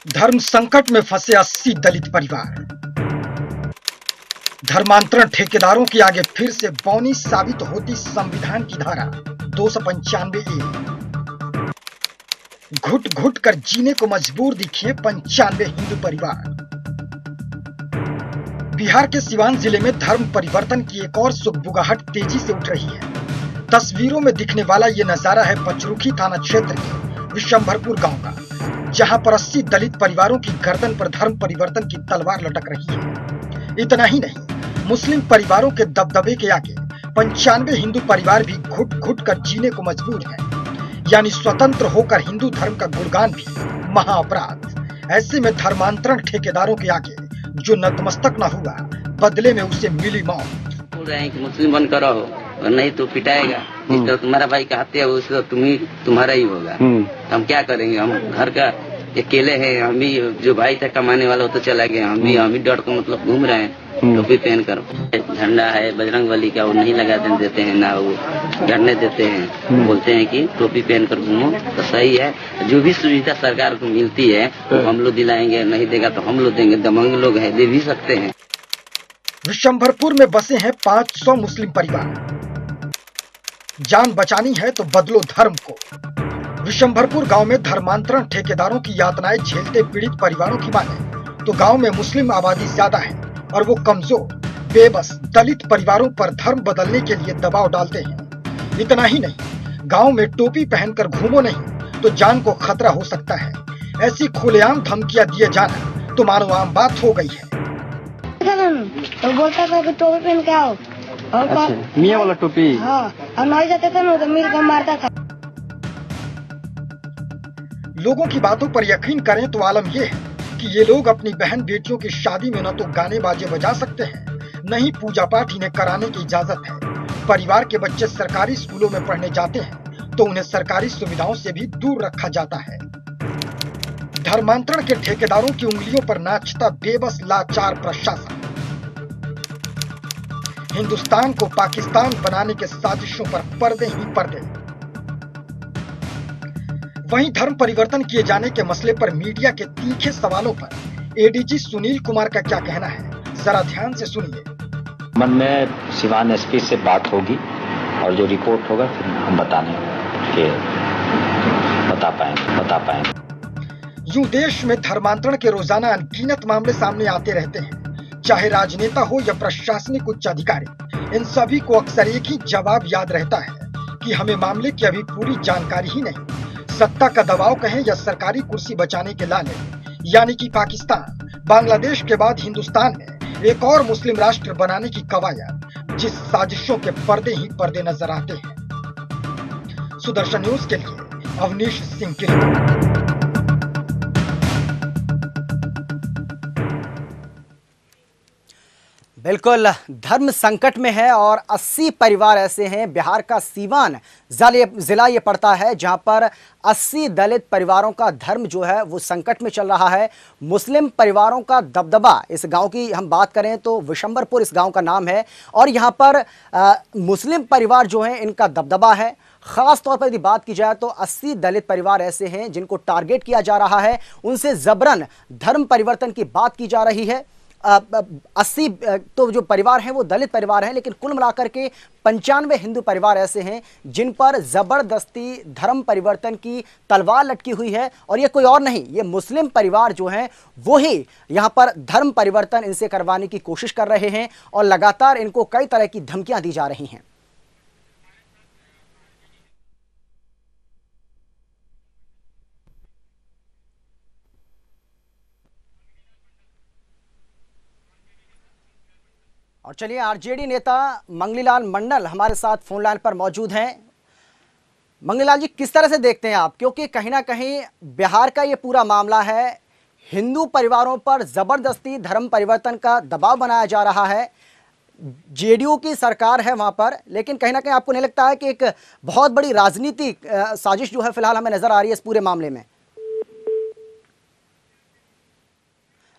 धर्म संकट में फंसे 80 दलित परिवार। धर्मांतरण ठेकेदारों के आगे फिर से बौनी साबित होती संविधान की धारा 295A। घुट घुट कर जीने को मजबूर दिखे 95 हिंदू परिवार। बिहार के सिवान जिले में धर्म परिवर्तन की एक और सुगबुगाहट तेजी से उठ रही है। तस्वीरों में दिखने वाला ये नजारा है पचरुखी थाना क्षेत्र के विशंभरपुर गांव का, जहां पर 80 दलित परिवारों की गर्दन पर धर्म परिवर्तन की तलवार लटक रही है। इतना ही नहीं, मुस्लिम परिवारों के दबदबे के आगे 95 हिंदू परिवार भी घुट घुट कर जीने को मजबूर हैं। यानी स्वतंत्र होकर हिंदू धर्म का गुणगान भी महाअपराध। ऐसे में धर्मांतरण ठेकेदारों के आगे जो नतमस्तक न हुआ, बदले में उसे मिली मौत। बोल रहे हैं कि मुस्लिम बनकर रहो और नहीं तो पिटाएगा। जिस तरह तुम्हारा भाई का हत्या हुआ उसी तरह तुम्हारा ही होगा। तो हम क्या करेंगे? हम घर का अकेले हैं। हम भी जो भाई था कमाने वाला वो तो चला गया। हम भी डर को मतलब घूम रहे हैं टोपी पहन कर। झंडा है बजरंगबली का, वो नहीं लगा देते हैं ना वो झड़ने देते हैं। बोलते हैं कि टोपी पहन कर घूमो तो सही है। जो भी सुविधा सरकार को मिलती है वो हम लोग दिलाएंगे, नहीं देगा तो हम लोग देंगे। दमंग लोग है, दे भी सकते हैं। विशंभरपुर में बसे हैं 500 मुस्लिम परिवार। जान बचानी है तो बदलो धर्म को। विशंभरपुर गांव में धर्मांतरण ठेकेदारों की यातनाएं झेलते पीड़ित परिवारों की माने तो गांव में मुस्लिम आबादी ज्यादा है और वो कमजोर बेबस दलित परिवारों पर धर्म बदलने के लिए दबाव डालते हैं। इतना ही नहीं, गांव में टोपी पहनकर घूमो नहीं तो जान को खतरा हो सकता है। ऐसी खुलेआम धमकियां दिए जाना तो मानो आम बात हो गई है। तो बोलता था कि टोपी पहन के आओ और अच्छा, मियाँ वाला टोपी। हाँ, और नहीं जाते थे ना तो मिल कर मारता था। लोगों की बातों पर यकीन करें तो आलम यह है कि ये लोग अपनी बहन बेटियों की शादी में न तो गाने बाजे बजा सकते हैं, न ही पूजा पाठ इन्हें कराने की इजाजत है। परिवार के बच्चे सरकारी स्कूलों में पढ़ने जाते हैं तो उन्हें सरकारी सुविधाओं से भी दूर रखा जाता है। धर्मांतरण के ठेकेदारों की उंगलियों पर नाचता बेबस लाचार प्रशासन। हिंदुस्तान को पाकिस्तान बनाने के साजिशों पर पर्दे ही पर्दे। वहीं धर्म परिवर्तन किए जाने के मसले पर मीडिया के तीखे सवालों पर एडीजी सुनील कुमार का क्या कहना है, जरा ध्यान से सुनिए। मन में सिवान एसपी से बात होगी और जो रिपोर्ट होगा फिर हम बता पाएंगे। यूं देश में धर्मांतरण के रोजाना अनगिनत मामले सामने आते रहते हैं। चाहे राजनेता हो या प्रशासनिक उच्च अधिकारी, इन सभी को अक्सर एक ही जवाब याद रहता है कि हमें मामले की अभी पूरी जानकारी ही नहीं। सत्ता का दबाव कहें या सरकारी कुर्सी बचाने के लालच, यानी कि पाकिस्तान बांग्लादेश के बाद हिंदुस्तान में एक और मुस्लिम राष्ट्र बनाने की कवायद, जिस साजिशों के पर्दे ही पर्दे नजर आते हैं। सुदर्शन न्यूज के लिए अवनीश सिंह की रिपोर्ट। बिल्कुल, धर्म संकट में है और 80 परिवार ऐसे हैं। बिहार का सीवान जिला ये पड़ता है जहां पर 80 दलित परिवारों का धर्म जो है वो संकट में चल रहा है। मुस्लिम परिवारों का दबदबा, इस गांव की हम बात करें तो विशंभरपुर इस गांव का नाम है और यहां पर मुस्लिम परिवार जो हैं इनका दबदबा है। खास तौर पर यदि बात की जाए तो 80 दलित परिवार ऐसे हैं जिनको टारगेट किया जा रहा है, उनसे जबरन धर्म परिवर्तन की बात की जा रही है। 80 तो जो परिवार हैं वो दलित परिवार हैं, लेकिन कुल मिलाकर के 95 हिंदू परिवार ऐसे हैं जिन पर जबरदस्ती धर्म परिवर्तन की तलवार लटकी हुई है। और ये कोई और नहीं, ये मुस्लिम परिवार जो हैं वो ही यहाँ पर धर्म परिवर्तन इनसे करवाने की कोशिश कर रहे हैं और लगातार इनको कई तरह की धमकियां दी जा रही हैं। और चलिए, आरजेडी नेता मंगलीलाल मंडल हमारे साथ फोन लाइन पर मौजूद हैं। मंगलीलाल जी, किस तरह से देखते हैं आप, क्योंकि कहीं ना कहीं बिहार का ये पूरा मामला है, हिंदू परिवारों पर जबरदस्ती धर्म परिवर्तन का दबाव बनाया जा रहा है। जेडीयू की सरकार है वहां पर, लेकिन कहीं ना कहीं आपको नहीं लगता है कि एक बहुत बड़ी राजनीतिक साजिश जो है फिलहाल हमें नजर आ रही है इस पूरे मामले में?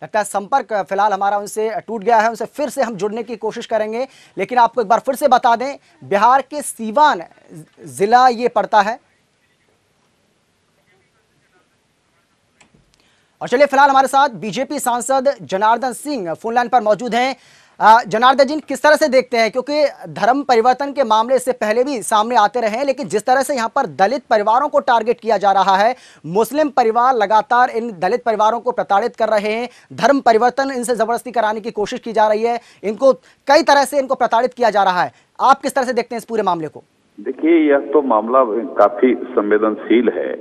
लगता है संपर्क फिलहाल हमारा उनसे टूट गया है, उनसे फिर से हम जुड़ने की कोशिश करेंगे। लेकिन आपको एक बार फिर से बता दें, बिहार के सीवान जिला ये पड़ता है और चलिए फिलहाल हमारे साथ बीजेपी सांसद जनार्दन सिंह फोन लाइन पर मौजूद हैं। जनार्दन जी, किस तरह से देखते हैं, क्योंकि धर्म परिवर्तन के मामले इससे पहले भी सामने आते रहे हैं, लेकिन जिस तरह से यहाँ पर दलित परिवारों को टारगेट किया जा रहा है, मुस्लिम परिवार लगातार इन दलित परिवारों को प्रताड़ित कर रहे हैं, धर्म परिवर्तन इनसे जबरदस्ती कराने की कोशिश की जा रही है, इनको कई तरह से इनको प्रताड़ित किया जा रहा है, आप किस तरह से देखते हैं इस पूरे मामले को? देखिए, यह तो मामला काफी संवेदनशील है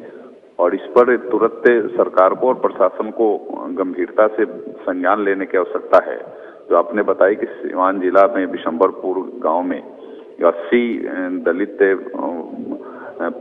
और इस पर तुरंत सरकार को और प्रशासन को गंभीरता से संज्ञान लेने की आवश्यकता है। जो आपने बताया कि सीवान जिला में बिशंबरपुर गांव में 80 दलित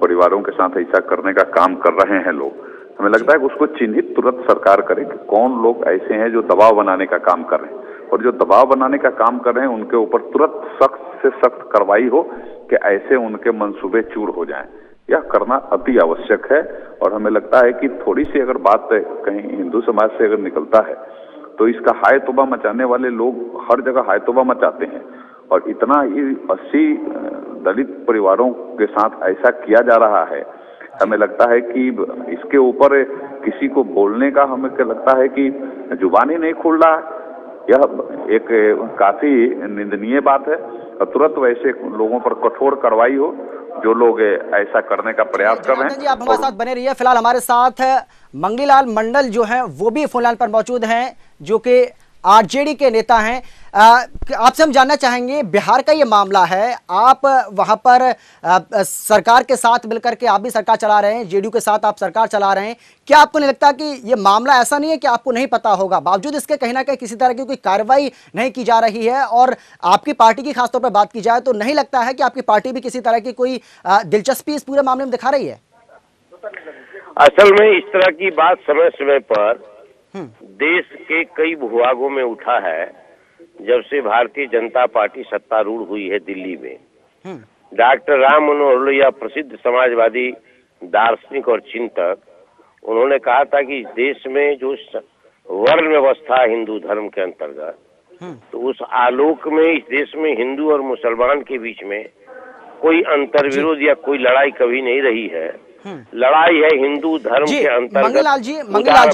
परिवारों के साथ ऐसा करने का काम कर रहे हैं लोग, हमें लगता है कि उसको चिन्हित तुरंत सरकार करे कि कौन लोग ऐसे हैं जो दबाव बनाने का काम कर रहे हैं, और जो दबाव बनाने का काम कर रहे हैं उनके ऊपर तुरंत सख्त से सख्त कार्रवाई हो कि ऐसे उनके मंसूबे चूर हो जाएं। यह करना अति आवश्यक है। और हमें लगता है कि थोड़ी सी अगर बात कहीं हिंदू समाज से अगर निकलता है तो इसका हाय तौबा मचाने वाले लोग हर जगह हाय तौबा मचाते हैं, और इतना ही 80 दलित परिवारों के साथ ऐसा किया जा रहा है। हमें लगता है कि इसके ऊपर किसी को बोलने का हमें लगता है कि जुबान ही नहीं खुल रहा है। यह एक काफी निंदनीय बात है और तुरंत वैसे लोगों पर कठोर कार्रवाई हो जो लोग ऐसा करने का प्रयास कर रहे हैं। जी, आप हमारे साथ बने रहिए। फिलहाल हमारे साथ मंगीलाल मंडल जो हैं वो भी फोन लाइन पर मौजूद हैं, जो कि आरजेडी के नेता हैं। आपसे हम जानना चाहेंगे, बिहार का ये मामला है, आप वहां पर सरकार के साथ मिलकर के आप भी सरकार चला रहे हैं, जेडीयू के साथ आप सरकार चला रहे हैं, क्या आपको नहीं लगता कि ये मामला ऐसा नहीं है कि आपको नहीं पता होगा, बावजूद इसके कहीं ना कहीं किसी तरह की कोई कार्रवाई नहीं की जा रही है? और आपकी पार्टी की खासतौर पर बात की जाए तो नहीं लगता है कि आपकी पार्टी भी किसी तरह की कोई दिलचस्पी इस पूरे मामले में दिखा रही है? असल में इस तरह की बात समय समय पर देश के कई भूभागों में उठा है। जब से भारतीय जनता पार्टी सत्तारूढ़ हुई है दिल्ली में, डॉक्टर राम मनोहर लोहिया प्रसिद्ध समाजवादी दार्शनिक और चिंतक, उन्होंने कहा था कि इस देश में जो वर्ण व्यवस्था हिंदू धर्म के अंतर्गत, तो उस आलोक में इस देश में हिंदू और मुसलमान के बीच में कोई अंतर्विरोध या कोई लड़ाई कभी नहीं रही है। लड़ाई है हिंदू धर्म के अंतर्गत। मंगीलाल जी,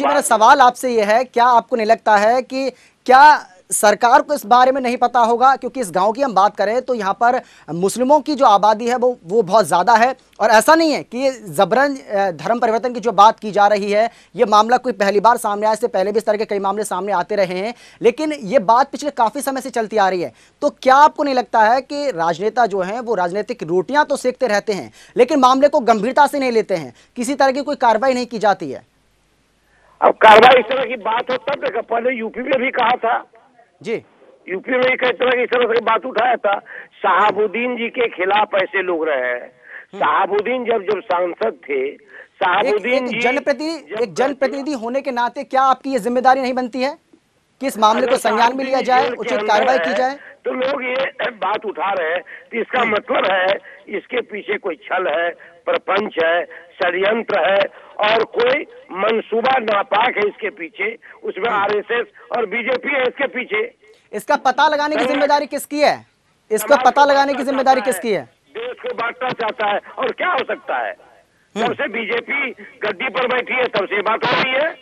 मेरा सवाल आपसे यह है, क्या आपको नहीं लगता है कि क्या सरकार को इस बारे में नहीं पता होगा? क्योंकि इस गांव की हम बात करें तो यहाँ पर मुस्लिमों की जो आबादी है वो बहुत ज्यादा है, और ऐसा नहीं है कि ये जबरन धर्म परिवर्तन की जो बात की जा रही है, ये मामला कोई पहली बार सामने आया, इससे पहले भी इस तरह के कई मामले सामने आते रहे हैं, लेकिन ये बात पिछले काफी समय से चलती आ रही है। तो क्या आपको नहीं लगता है कि राजनेता जो हैं वो राजनीतिक रोटियां तो सेकते रहते हैं, लेकिन मामले को गंभीरता से नहीं लेते हैं, किसी तरह की कोई कार्रवाई नहीं की जाती है? अब कार्रवाई इस तरह की बात हो तब देखा, पहले यूपी में भी कहा था जी, यूपी में कई तरह की इस तरह से बात उठाया था। शहाबुद्दीन जी के खिलाफ ऐसे लोग रहे हैं। शहाबुद्दीन जब सांसद थे, शहाबुद्दीन जी एक जनप्रतिनिधि होने के नाते क्या आपकी ये जिम्मेदारी नहीं बनती है कि इस मामले को संज्ञान में लिया जाए, उचित कार्रवाई की जाए? तो लोग ये बात उठा रहे हैं कि इसका मतलब है इसके पीछे कोई छल है, प्रपंच है, षड्यंत्र है और कोई मंसूबा नापाक है इसके पीछे, उसमें आरएसएस और बीजेपी है इसके पीछे। इसका पता लगाने की जिम्मेदारी किसकी है? इसका पता लगाने की जिम्मेदारी किसकी है? देश को बांटना चाहता है, और क्या हो सकता है? जब से बीजेपी गद्दी पर बैठी है तब से बात हो रही है।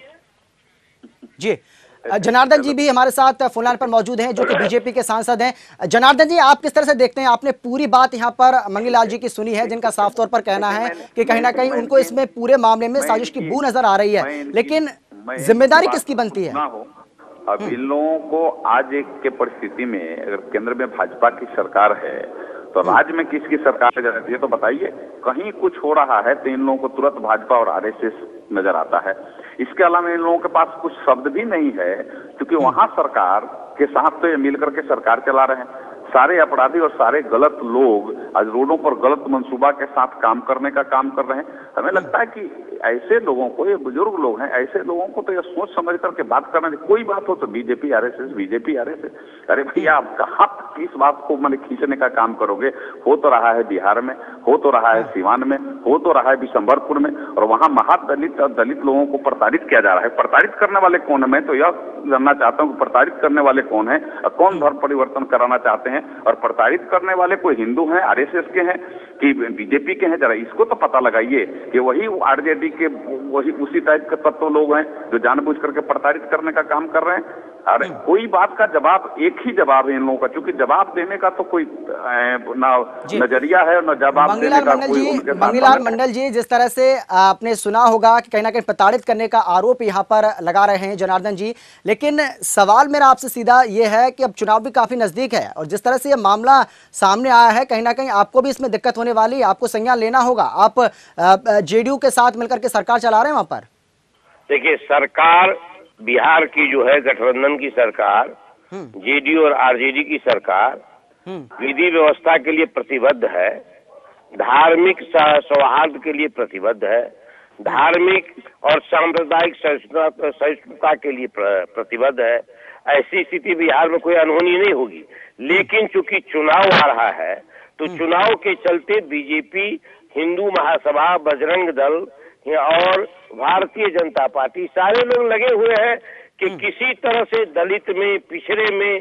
जी, जनार्दन जी भी हमारे साथ फोन लाइन पर मौजूद हैं, जो कि बीजेपी के सांसद हैं। जनार्दन जी, आप किस तरह से देखते हैं? आपने पूरी बात यहाँ पर मंगीलाल जी की सुनी है, जिनका साफ तौर पर कहना है कि कहीं ना कहीं उनको इसमें पूरे मामले में साजिश की बू नजर आ रही है, लेकिन जिम्मेदारी किसकी बनती है? अब इन लोगों को आज के परिस्थिति में अगर केंद्र में भाजपा की सरकार है तो राज्य में किसकी सरकार नजर आती है? तो बताइए, कहीं कुछ हो रहा है तो इन लोगों को तुरंत भाजपा और आरएसएस नजर आता है। इसके अलावा इन लोगों के पास कुछ शब्द भी नहीं है, क्योंकि वहां सरकार के साथ तो ये मिलकर के सरकार चला रहे हैं। सारे अपराधी और सारे गलत लोग आज रोडों पर गलत मंसूबा के साथ काम करने का काम कर रहे हैं। हमें लगता है कि ऐसे लोगों को, ये बुजुर्ग लोग हैं, ऐसे लोगों को तो ये सोच समझ करके बात करना चाहिए। कोई बात हो तो बीजेपी आरएसएस, अरे भैया आप कहाँ किस बात को मैंने खींचने का काम करोगे? हो तो रहा है बिहार में, हो तो रहा है सीवान में, हो तो रहा है बिशंबरपुर में, और वहाँ महादलित और दलित लोगों को प्रताड़ित किया जा रहा है। प्रताड़ित करने वाले कौन है? मैं तो यह जानना चाहता हूँ कि प्रताड़ित करने वाले कौन है और कौन धर्म परिवर्तन कराना चाहते हैं, और प्रताड़ित करने वाले कोई हिंदू हैं, आरएसएस के हैं, कि बीजेपी के हैं, जरा इसको तो पता लगाइए कि वही आरजेडी के वही उसी टाइप के तत्व लोग हैं जो जानबूझ करके प्रताड़ित करने का काम कर रहे हैं। अरे कोई बात का जवाब, एक ही जवाब है इन लोगों का, क्योंकि जवाब देने का तो कोई ना नजरिया है न जवाब देने का कोई उनके साथ। मंगीलाल मंडल जी, जिस तरह से आपने सुना होगा कि कहीं ना कहीं प्रताड़ित करने का आरोप यहाँ पर लगा रहे हैं जनार्दन जी, लेकिन सवाल मेरा आपसे सीधा ये है कि अब चुनाव भी काफी नजदीक है और जिस तरह से ये मामला सामने आया है, कहीं ना कहीं आपको भी इसमें दिक्कत होने वाली है, आपको संज्ञान लेना होगा। आप जेडीयू के साथ मिलकर के सरकार चला रहे हैं वहां पर। देखिए, सरकार बिहार की जो है गठबंधन की सरकार, जेडीयू और आरजेडी की सरकार विधि व्यवस्था के लिए प्रतिबद्ध है, धार्मिक सौहार्द के लिए प्रतिबद्ध है, धार्मिक और सांप्रदायिक सहिष्णुता के लिए प्रतिबद्ध है। ऐसी स्थिति बिहार में कोई अनहोनी नहीं होगी। लेकिन चूंकि चुनाव आ रहा है तो चुनाव के चलते बीजेपी, हिंदू महासभा, बजरंग दल और भारतीय जनता पार्टी सारे लोग लगे हुए हैं कि किसी तरह से दलित में, पिछड़े में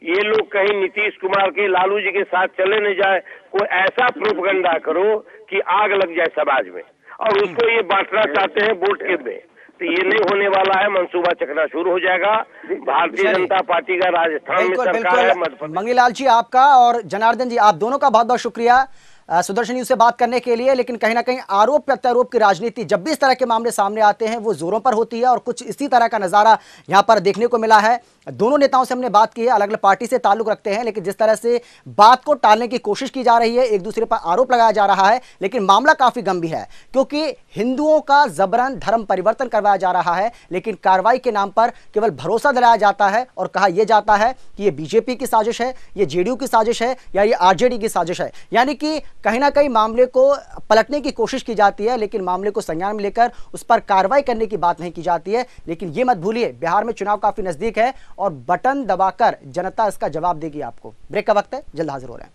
ये लोग कहीं नीतीश कुमार के, लालू जी के साथ चले न जाए। कोई ऐसा प्रोपगंडा करो कि आग लग जाए समाज में, और उसको ये बांटना चाहते हैं वोट के में, तो ये नहीं होने वाला है। मंसूबा चकना शुरू हो जाएगा। भारतीय जनता पार्टी का राजस्थान में सरकार है, मध्य प्रदेश। मंगीलाल जी आपका और जनार्दन जी आप दोनों का बहुत बहुत शुक्रिया सुदर्शन न्यूज से बात करने के लिए। लेकिन कहीं ना कहीं आरोप प्रत्यारोप की राजनीति जब भी इस तरह के मामले सामने आते हैं वो जोरों पर होती है और कुछ इसी तरह का नजारा यहां पर देखने को मिला है। दोनों नेताओं से हमने बात की है, अलग अलग पार्टी से ताल्लुक रखते हैं, लेकिन जिस तरह से बात को टालने की कोशिश की जा रही है, एक दूसरे पर आरोप लगाया जा रहा है, लेकिन मामला काफी गंभीर है क्योंकि हिंदुओं का जबरन धर्म परिवर्तन करवाया जा रहा है, लेकिन कार्रवाई के नाम पर केवल भरोसा दिलाया जाता है और कहा यह जाता है कि ये बीजेपी की साजिश है, ये जेडीयू की साजिश है या ये आरजेडी की साजिश है। यानी कि कहीं ना कहीं मामले को पलटने की कोशिश की जाती है, लेकिन मामले को संज्ञान में लेकर उस पर कार्रवाई करने की बात नहीं की जाती है। लेकिन ये मत भूलिए, बिहार में चुनाव काफी नजदीक है और बटन दबाकर जनता इसका जवाब देगी आपको। ब्रेक का वक्त है, जल्द हाजिर हो रहे हैं।